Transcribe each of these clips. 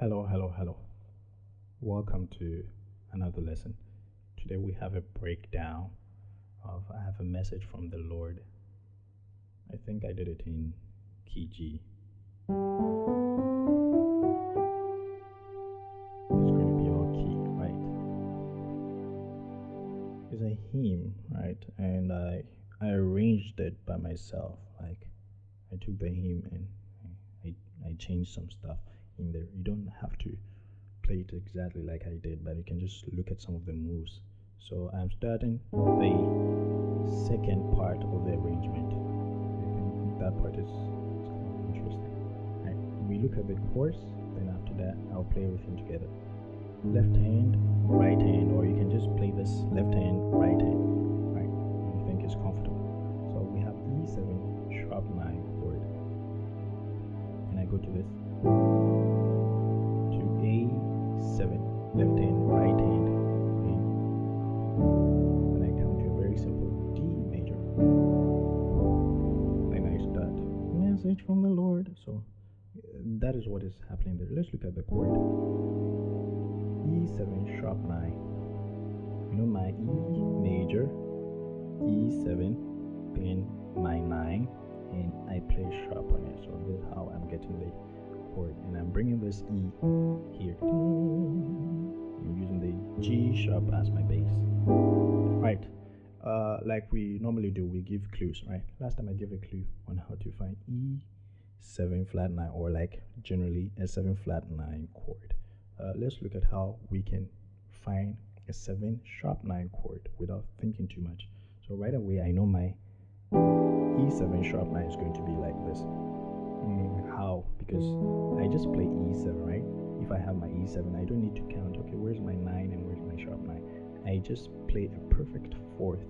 Hello, hello, hello. Welcome to another lesson. Today we have a breakdown of I have a message from the Lord. I think I did it in key G. It's going to be all key, right? It's a hymn, right? And I arranged it by myself. Like I took the hymn and I changed some stuff in there. You don't have to play it exactly like I did, but you can just look at some of the moves. So I'm starting the second part of the arrangement. I think that part is kind of interesting. Right. We look at the chords, then after that I'll play everything together. Left hand, right hand, or you can just play this left hand, right hand, right? You think it's comfortable. So we have E7 sharp 9 chord. And I go to this. To A7, left hand, right hand, and I come to a very simple D major. Then I start message from the Lord. So that is what is happening there. Let's look at the chord. E7 sharp 9. You know my E major, E7, then my 9, and I play sharp on it. So this is how I'm getting the chord, and I'm bringing this E here. I'm using the G sharp as my bass. Right. Like we normally do, we give clues, right? Last time I gave a clue on how to find E7 flat 9, or like generally a 7 flat 9 chord. Let's look at how we can find a 7 sharp 9 chord without thinking too much. So right away I know my E7 sharp 9 is going to be like this. How? Because I just play E7, right? If I have my E7, I don't need to count, okay, where's my 9 and where's my sharp 9? I just play a perfect fourth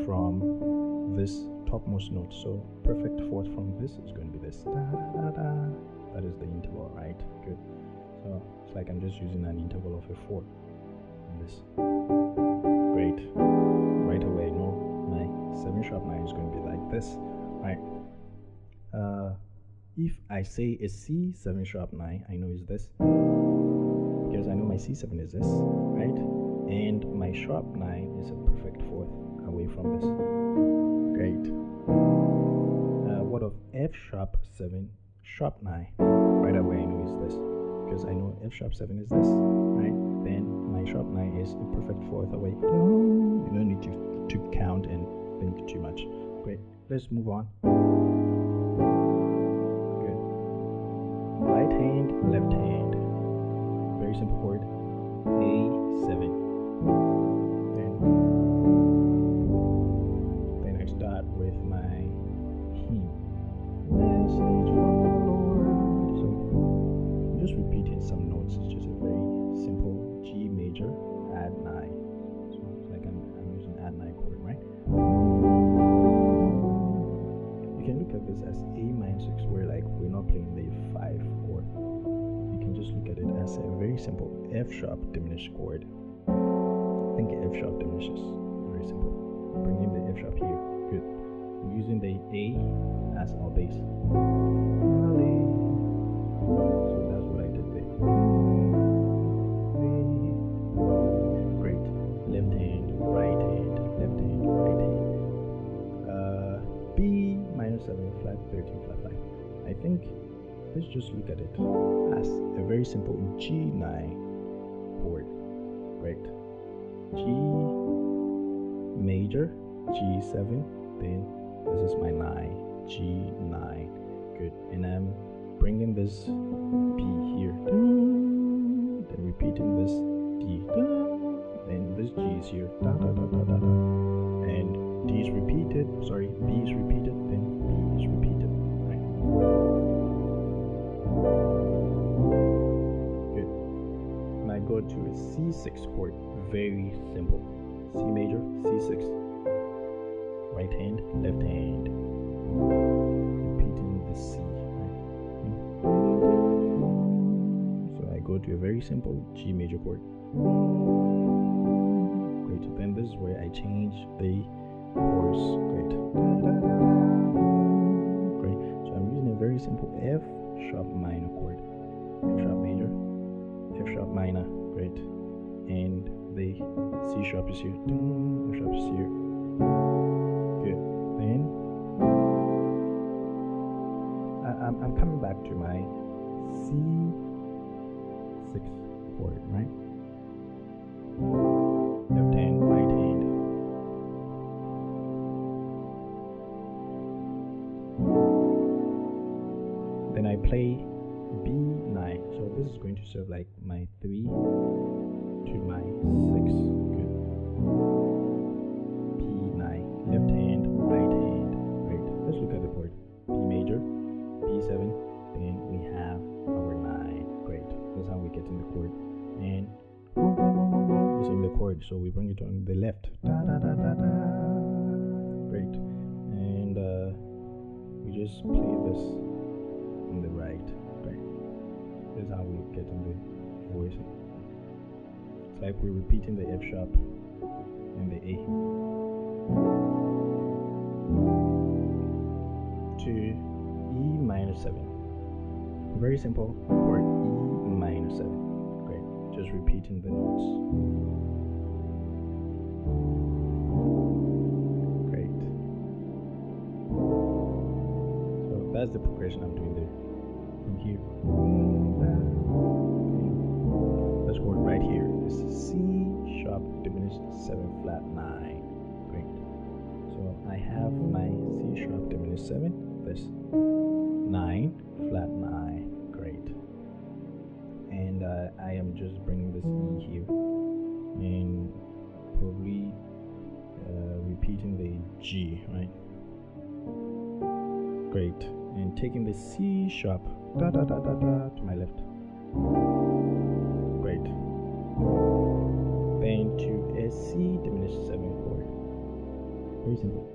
from this topmost note. So perfect fourth from this is going to be this. Da, da, da, da. That is the interval, right? Good. So it's like I'm just using an interval of a 4 in this. Great. Right away I know my 7 sharp 9 is going to be like this, right? If I say a C7 sharp 9, I know is this, because I know my C7 is this, right? And my sharp 9 is a perfect fourth away from this. Great. What of F sharp 7 sharp 9? Right away I know is this, because I know F sharp 7 is this, right? Then my sharp 9 is a perfect fourth away. You don't need to count and think too much. Great. Let's move on. Right hand, left hand. Very simple chord. A7. Then I start with my hymn. Message from the Lord. So I'm just repeating some notes. It's just a very simple G major, add 9. So it's like I'm using add 9 chord, right? You can look at this as A minor 6, where like we're not playing the 5 chord. You can just look at it as a very simple F sharp diminished chord. Think F sharp diminishes. Very simple. Bringing the F sharp here. Good. I'm using the A as our bass. So that's what I did there. Great. Left hand, right hand, left hand, right hand. B minor 7 flat 13 flat 5. I think let's just look at it as a very simple G9 chord. Right? G major, G7, then this is my 9, G9. Good. And I'm bringing this B here, then repeating this D, then this G is here, and D is repeated, sorry, B is repeated, then B is repeated, right? Good. And I go to a C6 chord, very simple. C major, C6, right hand, left hand, repeating the C, right? So I go to a very simple G major chord. Great. Then this is where I change the chords. Great. Great. So I'm using a very simple F sharp minor chord. F sharp major, F sharp minor, great, and the C sharp is here, F sharp is here, good. Then I'm coming back to my C6 chord, right? Left hand, right hand. Then I play B9. So this is going to serve like my 3 to my 6. Good. P9. Left hand, right hand. Great. Let's look at the chord. B major, B7. Then we have our 9. Great. That's how we get in the chord. And it's in the chord, so we bring it on the left. Da, da, da, da, da. Great. And we just play this on the right. Right. That's how we get in the voice. It's like we're repeating the F sharp and the A. To E minor 7. Very simple chord, E minor 7. Great. Just repeating the notes. Great. So that's the progression I'm doing there. From here. Let's go right here. This is C sharp diminished 7 flat 9. Great. So I have my C sharp diminished 7. This 9 flat 9. Great. And I am just bringing this E here and probably repeating the G, right? Great. And taking the C sharp da da da da da to my left. Great. Then to a C diminished 7 chord. Very simple.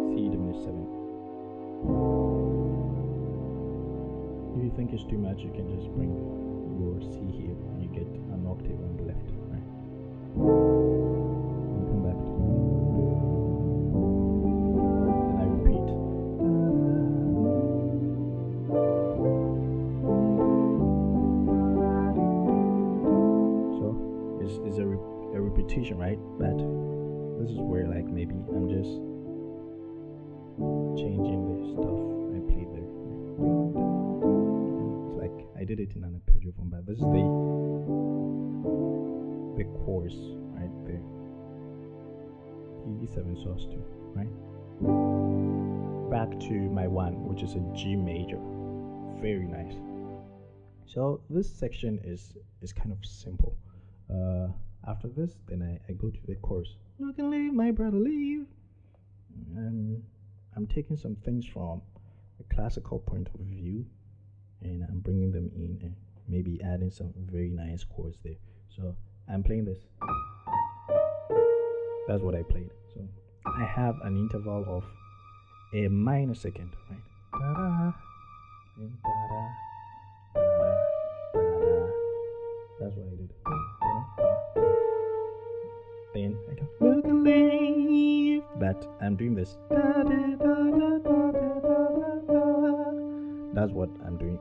C diminished 7. If you think it's too much, you can just bring your C here and you get an octave on the left, right? And come back to then I repeat. So it's a repetition, right? But this is where like maybe I'm just changing the stuff I played there. It's like I did it in an arpeggio form, but this is the chorus, right? The E7 sus 2, right? Back to my 1, which is a G major. Very nice. So this section is kind of simple. After this, then I go to the chorus. You can leave, my brother, leave. I'm taking some things from a classical point of view and I'm bringing them in and maybe adding some very nice chords there. So I'm playing this. That's what I played. So I have an interval of a minor second, right? Da-da, and da-da, da-da, da-da. That's what I did. Then I go, look and leave. But I'm doing this. That's what I'm doing.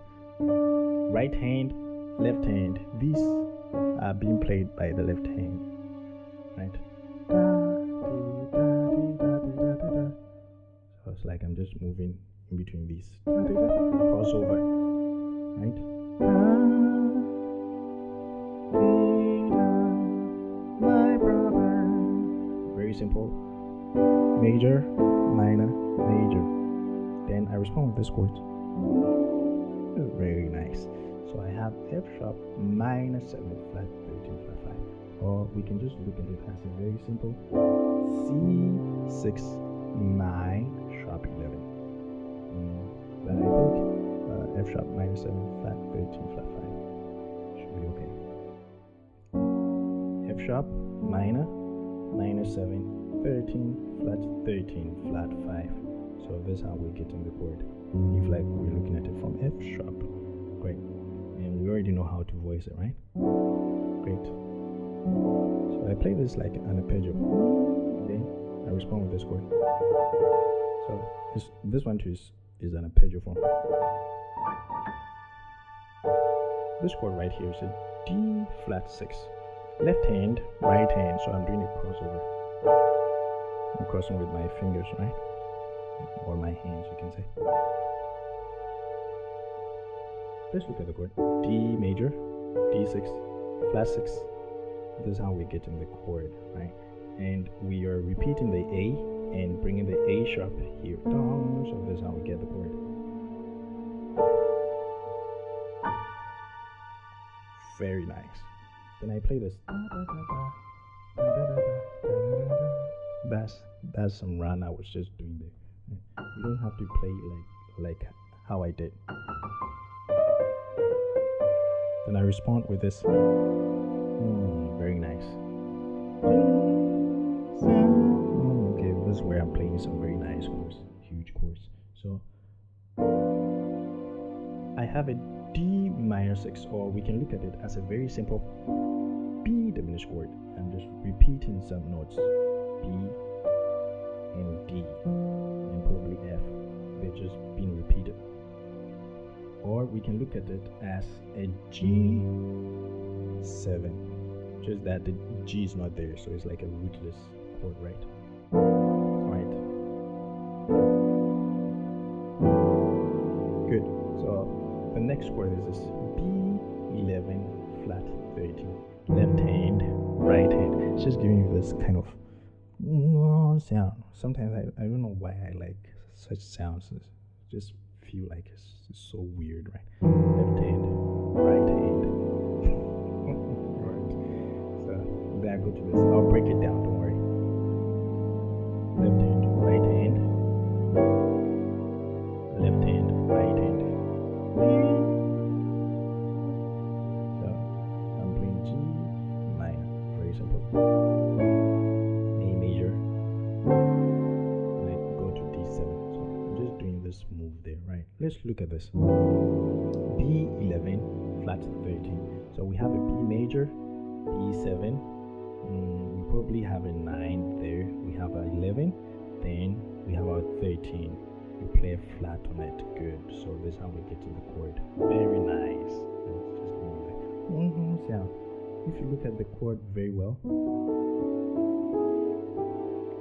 Right hand, left hand. These are being played by the left hand, right? So it's like I'm just moving in between these. Crossover, right? My brother. Very simple. Major, minor, major. Then I respond with this chord. Very nice. So I have F sharp minor 7 flat 13 flat 5. Or we can just look at it as a very simple C6 9 sharp 11. But I think F sharp minor 7 flat 13 flat 5 should be okay. F sharp minor 7 13 flat 13 flat 5. So this is how we get in the chord. If like we're looking at it from F sharp, great. And we already know how to voice it, right? Great. So I play this like an arpeggio. Then I respond with this chord. So this one too is an arpeggio form. this chord right here is a D flat 6. Left hand, right hand, so I'm doing a crossover. I'm crossing with my fingers, right? Or my hands, you can say. Let's look at the chord. D major, D6, flat 6. This is how we get in the chord, right? And we are repeating the A and bringing the A sharp here down, so this is how we get the chord. Very nice. Then I play this. That's some run I was just doing there. You don't have to play like how I did. Then I respond with this. Very nice. Okay, this is where I'm playing some very nice chords, huge chords. So I have a D minor 6, or we can look at it as a very simple B diminished chord. I'm just repeating some notes, B and D, and probably F. They're just being repeated. Or we can look at it as a G7, just that the G is not there, so it's like a rootless chord, right? Right. Good. So the next chord is this B11 flat 13. Left hand, right hand. It's just giving you this kind of sound. Sometimes I don't know why I like such sounds. It just feel like it's so weird, right? Left hand, right hand. Right. So then I go to this. I'll break it down, don't worry. Left hand, right hand. Left hand, right hand. So I'm playing G minor, very simple. A major. And I go to D7. So I'm just doing this move there, right? Let's look at this. B11 flat 13. So we have a B major, B7. We probably have a 9 there. We have a 11. Then we have our 13. We play a flat on it. Good. So this is how we get to the chord. Very nice. Let's just give me that sound. If you look at the chord very well.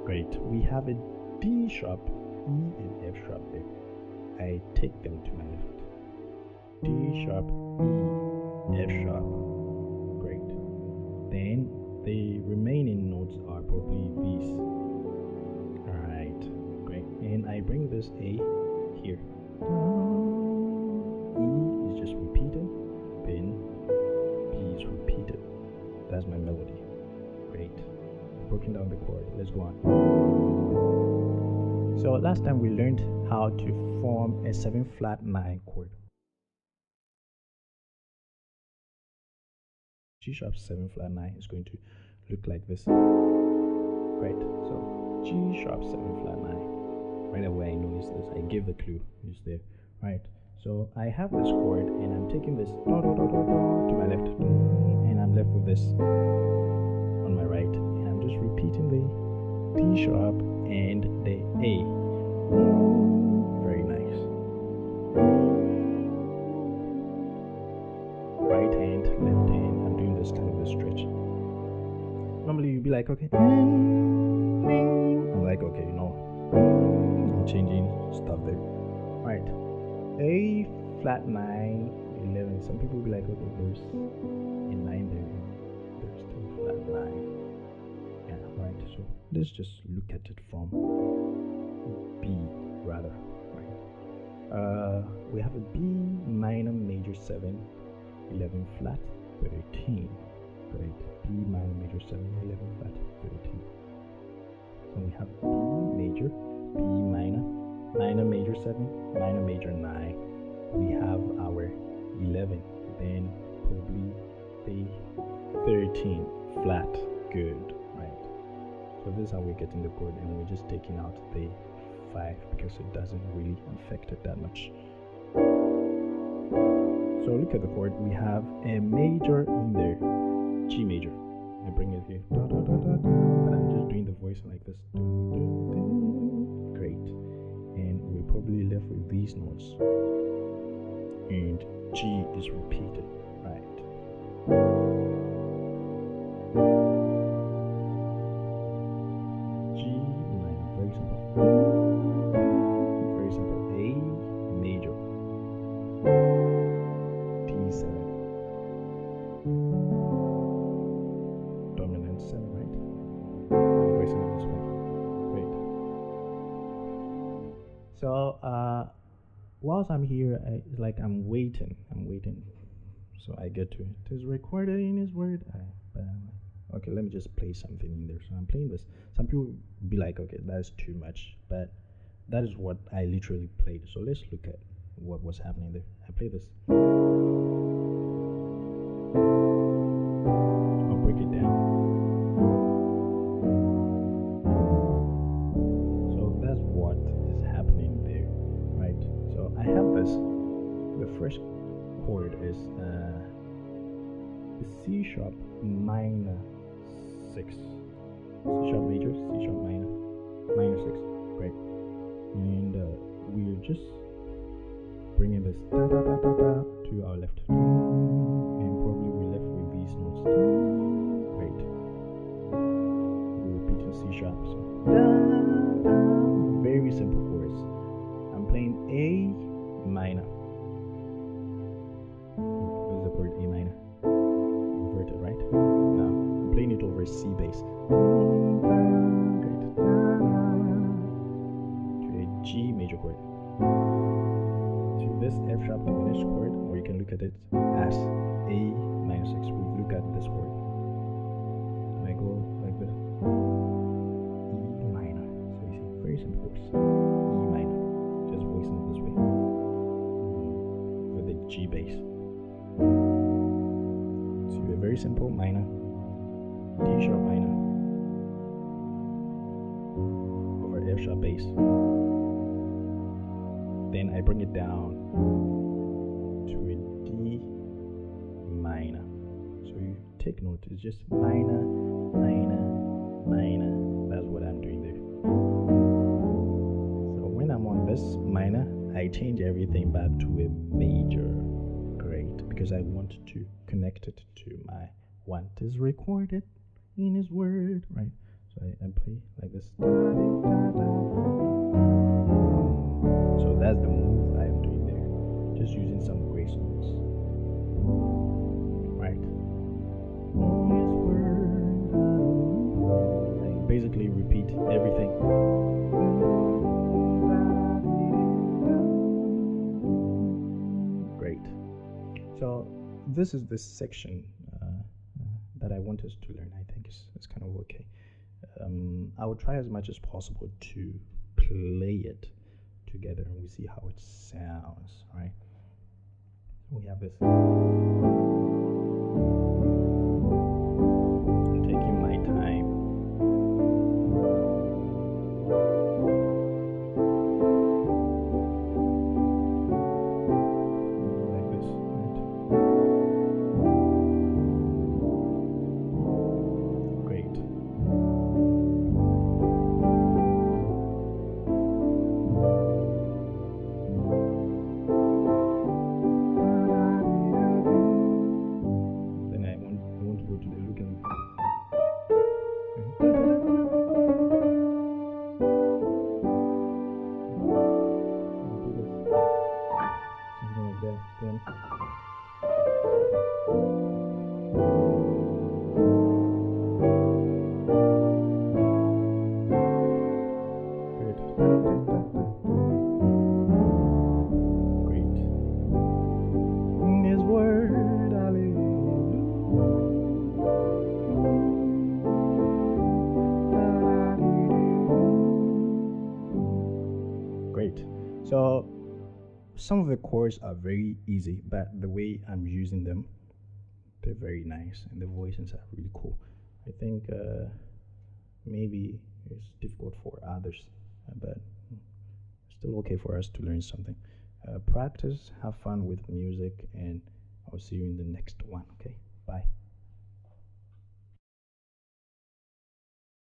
Great. We have a D sharp, E and F sharp there. I take them to my left. D sharp, E, F sharp. Great. Then the remaining notes are probably these. Alright, great. And I bring this A here. E is just repeated, then B is repeated. That's my melody. Great. Broken down the chord. Let's go on. So last time we learned how to form a 7 flat 9 chord. G sharp 7 flat 9 is going to look like this. Great. So G sharp 7 flat 9. Right away I noticed this. I give the clue. It's there. Right. So I have this chord and I'm taking this to my left, and I'm left with this on my right, and I'm just repeating the D sharp and the A. Very nice. Right hand, left hand. I'm doing this kind of a stretch. Normally you'd be like, okay. I'm like, okay, I'm changing stuff there. Right. A flat 9, 11. Some people will be like, okay, there's a 9 there. There's 2 flat 9. Yeah, right. So let's just look at it from B rather. Right. We have a B minor major 7, 11 flat 13. Great. B minor major 7, 11 flat 13. So we have B major, B minor, minor major 7, minor major 9. We have our 11, then probably the 13 flat. Good, right? So this is how we're getting the chord, and we're just taking out the 5 because it doesn't really affect it that much. So look at the chord. We have a major in there, G major. I bring it here, but I'm just doing the voice like this. Great. And we're probably left with these notes, and G is repeated, right? G minor, very simple. Very simple. A major. D7. Dominant 7, right? I'm voicing it this way. Great. So, whilst I'm here, it's like I'm waiting. So I get to it. It is recorded in His Word. Okay, let me just play something in there. So I'm playing this. Some people be like, okay, that's too much, but that is what I literally played. So let's look at what was happening there. I play this. I'll break it down. So that's what is happening there, right? So I have this. The first chord is C sharp minor 6. C sharp major, C sharp minor, minor 6. Great. And we're just bringing this da da da da da to our left. And probably we're left with these notes. Great. We're repeating C sharp. So da, da. Very simple chords. I'm playing A minor. This is the chord A minor. Inverted, right? Now I'm playing it over C bass. Great. To a G major chord. To this F sharp diminished chord, or you can look at it as A minor 6. We've looked at this chord. And I go like this. E minor. So you see, very simple chords. E minor. Just voicing it this way. With the G bass. So a very simple minor. D sharp minor. Over F sharp bass. Then I bring it down to a D minor. So you take note, it's just minor, minor, minor. That's what I'm doing there. So when I'm on this minor, I change everything back to a major. Great, because I want to connect it to my what is recorded in His Word, right? So I play like this. So that's the move I am doing there. Just using some grace notes. Right. His Word. I basically repeat everything. Great. So this is the section that I want us to learn. I think it's kind of okay. I will try as much as possible to play it together and we see how it sounds. All right, we have this. I'm taking my time. Like this, right? Great. So some of the chords are very easy, but the way I'm using them, they're very nice, and the voices are really cool. I think maybe it's difficult for others, but still okay for us to learn something. Practice, have fun with music, and I'll see you in the next one. Okay, bye.